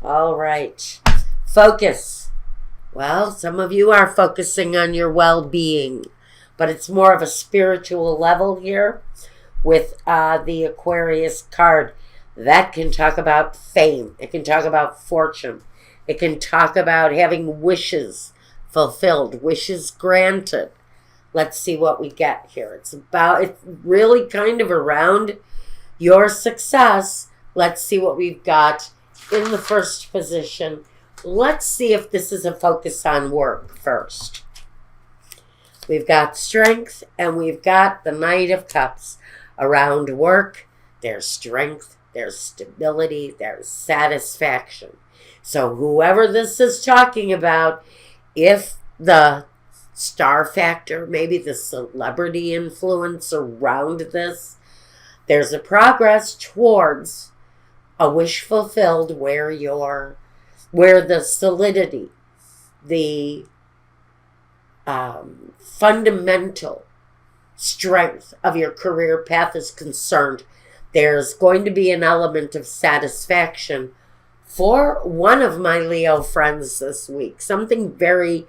All right. Focus. Well, some of you are focusing on your well-being, but it's more of a spiritual level here with the Aquarius card. That can talk about fame. It can talk about fortune. It can talk about having wishes fulfilled, wishes granted. Let's see what we get here. It's really kind of around your success. Let's see what we've got in the first position. Let's see if this is a focus on work first. We've got strength and we've got the Knight of Cups. Around work, there's strength, there's stability, there's satisfaction. So whoever this is talking about, if the star factor, maybe the celebrity influence around this, there's a progress towards a wish fulfilled where the solidity, the fundamental strength of your career path is concerned. There's going to be an element of satisfaction for one of my Leo friends this week. Something very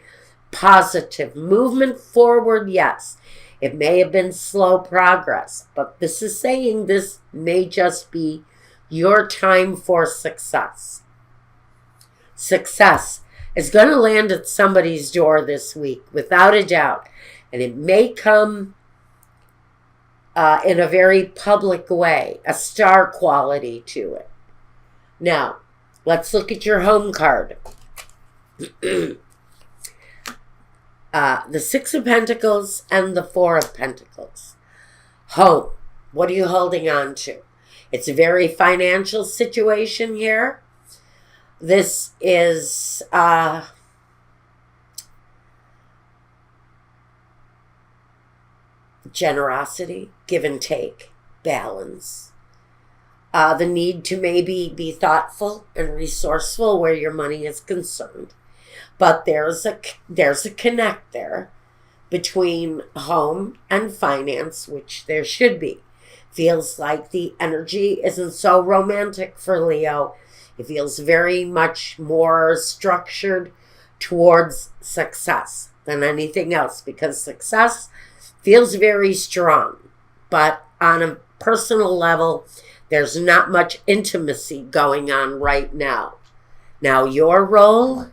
positive. Movement forward, yes. It may have been slow progress, but this is saying this may just be your time for success. Success is going to land at somebody's door this week, without a doubt. And it may come in a very public way, a star quality to it. Now, let's look at your home card. The Six of Pentacles and the Four of Pentacles. Home. What are you holding on to? It's a very financial situation here. This is generosity, give and take, balance. The need to maybe be thoughtful and resourceful where your money is concerned. But there's a connect there between home and finance, which there should be. Feels like the energy isn't so romantic for Leo. It feels very much more structured towards success than anything else, because success feels very strong. But on a personal level, there's not much intimacy going on right now. Now, your role,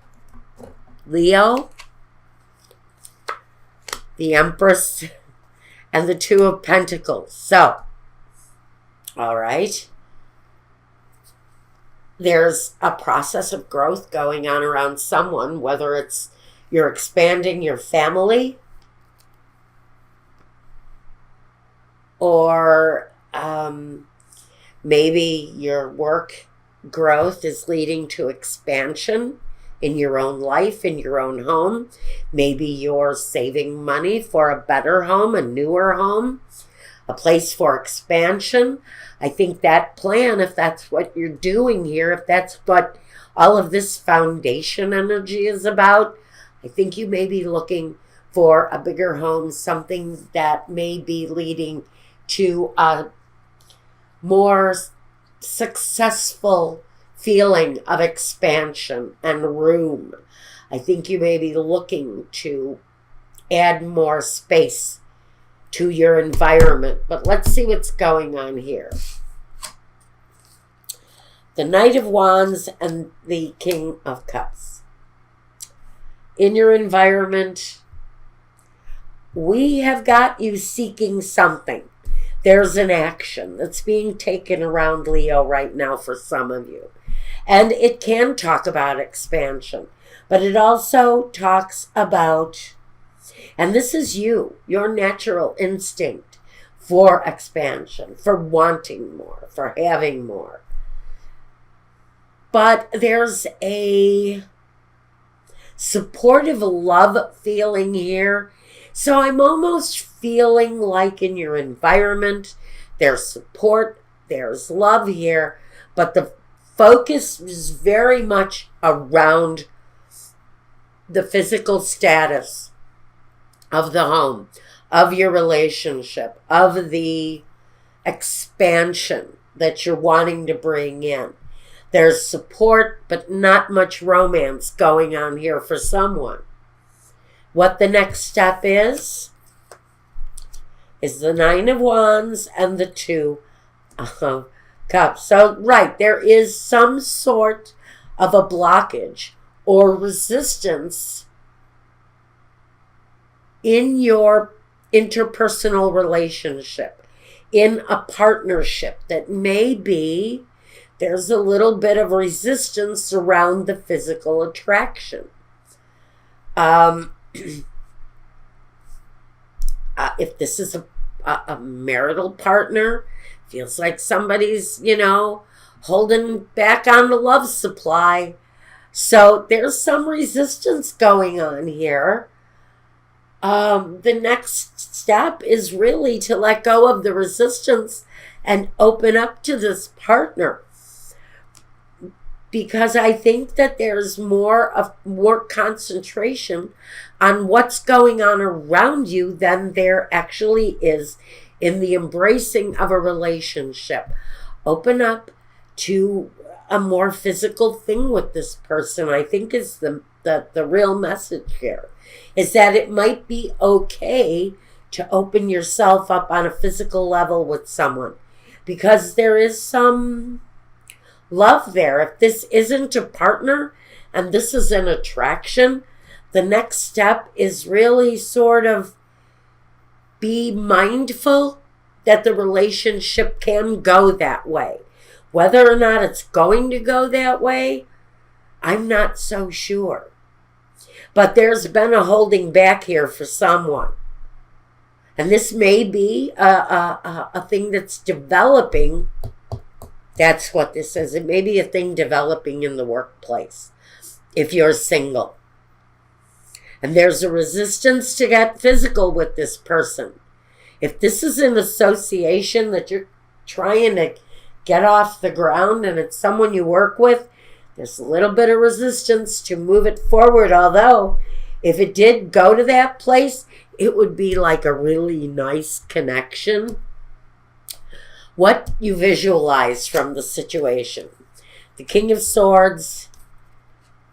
Leo, the Empress, and the Two of Pentacles. So, all right. There's a process of growth going on around someone, whether it's you're expanding your family or maybe your work growth is leading to expansion in your own life, in your own home. Maybe you're saving money for a better home, a newer home, a place for expansion. I think that plan, if that's what you're doing here, if that's what all of this foundation energy is about, I think you may be looking for a bigger home, something that may be leading to a more successful feeling of expansion and room. I think you may be looking to add more space to your environment. But let's see what's going on here. The Knight of Wands and the King of Cups. In your environment, we have got you seeking something. There's an action that's being taken around Leo right now for some of you. And it can talk about expansion, but it also talks about, and this is you, your natural instinct for expansion, for wanting more, for having more. But there's a supportive love feeling here. So I'm almost feeling like in your environment, there's support, there's love here, but the focus is very much around the physical status of the home, of your relationship, of the expansion that you're wanting to bring in. There's support, but not much romance going on here for someone. What the next step is the Nine of Wands and the Two of Cups. So, right, there is some sort of a blockage or resistance in your interpersonal relationship, in a partnership, that maybe there's a little bit of resistance around the physical attraction. If this is a marital partner, feels like somebody's, holding back on the love supply. So there's some resistance going on here. The next step is really to let go of the resistance and open up to this partner. Because I think that there's more concentration on what's going on around you than there actually is in the embracing of a relationship. Open up to a more physical thing with this person, I think, is the real message here. Is that it might be okay to open yourself up on a physical level with someone, because there is some love there. If this isn't a partner and this is an attraction, the next step is really sort of be mindful that the relationship can go that way. Whether or not it's going to go that way, I'm not so sure. But there's been a holding back here for someone. And this may be a thing that's developing. That's what this is. It may be a thing developing in the workplace if you're single. And there's a resistance to get physical with this person. If this is an association that you're trying to get off the ground and it's someone you work with, there's a little bit of resistance to move it forward. Although, if it did go to that place, it would be like a really nice connection. What you visualize from the situation. The King of Swords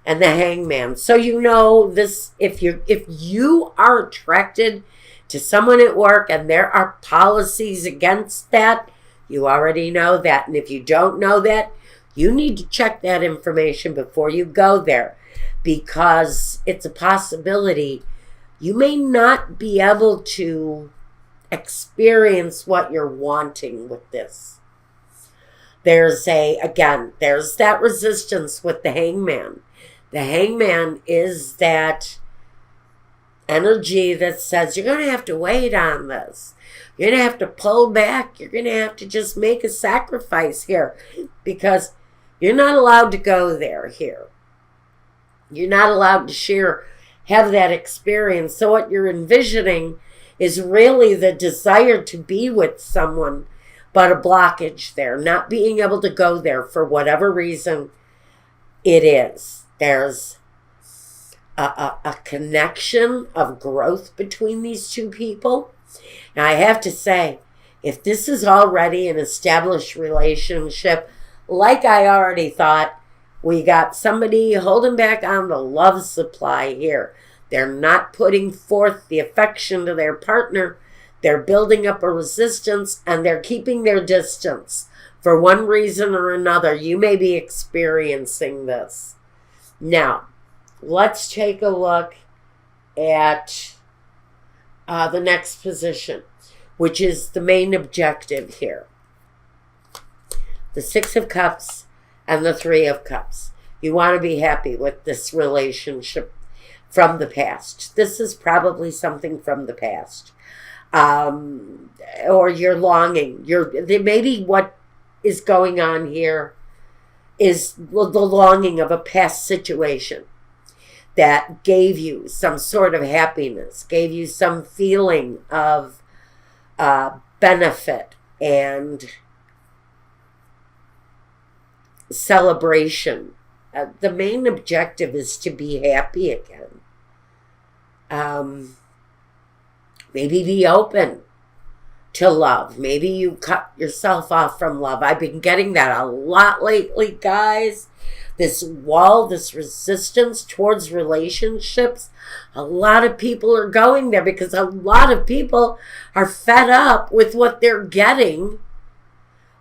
and the Hangman. So you know this, if you are attracted to someone at work and there are policies against that, you already know that. And if you don't know that, you need to check that information before you go there, because it's a possibility you may not be able to experience what you're wanting with this. There's that resistance with the Hangman. The Hangman is that energy that says you're going to have to wait on this. You're going to have to pull back. You're going to have to just make a sacrifice here, because you're not allowed to go there here. You're not allowed to have that experience. So what you're envisioning is really the desire to be with someone, but a blockage there, not being able to go there for whatever reason it is. There's a connection of growth between these two people. Now, I have to say, if this is already an established relationship, like I already thought, we got somebody holding back on the love supply here. They're not putting forth the affection to their partner. They're building up a resistance, and they're keeping their distance. For one reason or another, you may be experiencing this. Now, let's take a look at the next position, which is the main objective here. The Six of Cups and the Three of Cups. You want to be happy with this relationship from the past. This is probably something from the past. Or you're longing. Maybe what is going on here is the longing of a past situation that gave you some sort of happiness, gave you some feeling of benefit and celebration. The main objective is to be happy again. Maybe be open to love. Maybe you cut yourself off from love. I've been getting that a lot lately, guys. This wall, this resistance towards relationships. A lot of people are going there because a lot of people are fed up with what they're getting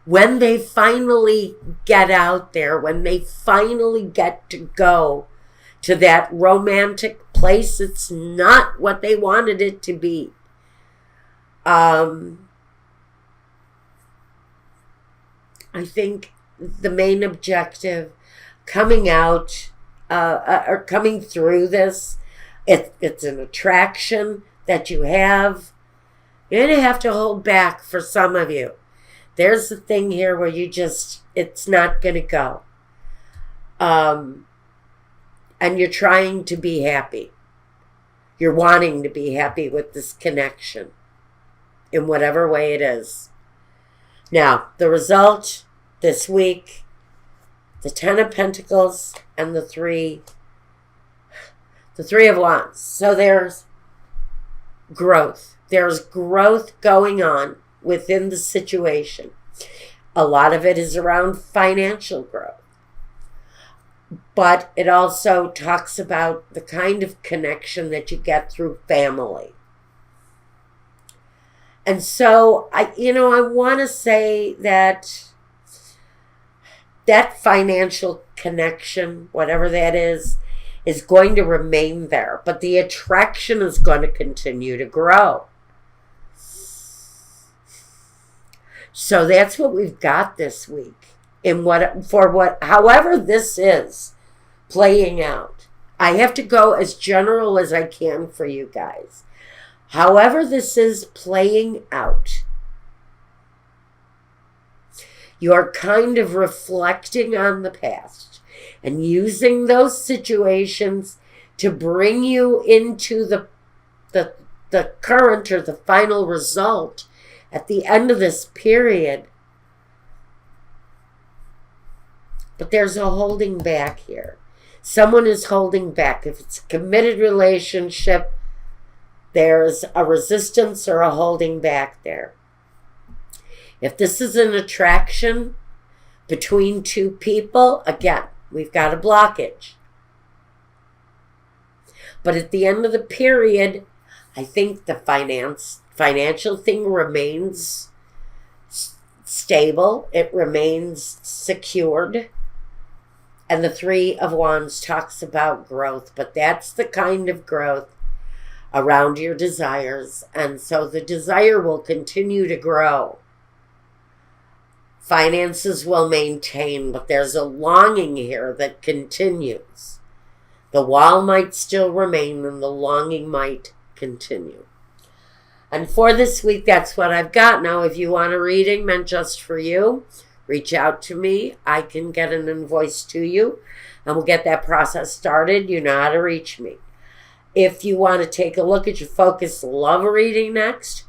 when they finally get out there, when they finally get to go to that romantic place. It's not what they wanted it to be. I think the main objective coming out or coming through this, it's an attraction that you have. You're going to have to hold back for some of you. There's the thing here where it's not going to go. And you're trying to be happy. You're wanting to be happy with this connection in whatever way it is. Now, the result this week, the 10 of Pentacles and the 3 of Wands. So there's growth. There's growth going on within the situation. A lot of it is around financial growth. But it also talks about the kind of connection that you get through family. And so, I want to say that financial connection, whatever that is going to remain there. But the attraction is going to continue to grow. So that's what we've got this week. However this is playing out. I have to go as general as I can for you guys. However this is playing out, you're kind of reflecting on the past and using those situations to bring you into the current or the final result at the end of this period. But there's a holding back here. Someone is holding back. If it's a committed relationship, there's a resistance or a holding back there. If this is an attraction between two people, again, we've got a blockage. But at the end of the period, I think the financial thing remains stable. It remains secured. And the 3 of Wands talks about growth, but that's the kind of growth around your desires. And so the desire will continue to grow. Finances will maintain, but there's a longing here that continues. The wall might still remain and the longing might continue. And for this week, that's what I've got. Now, if you want a reading meant just for you, reach out to me. I can get an invoice to you and we'll get that process started. You know how to reach me. If you want to take a look at your focus love reading next,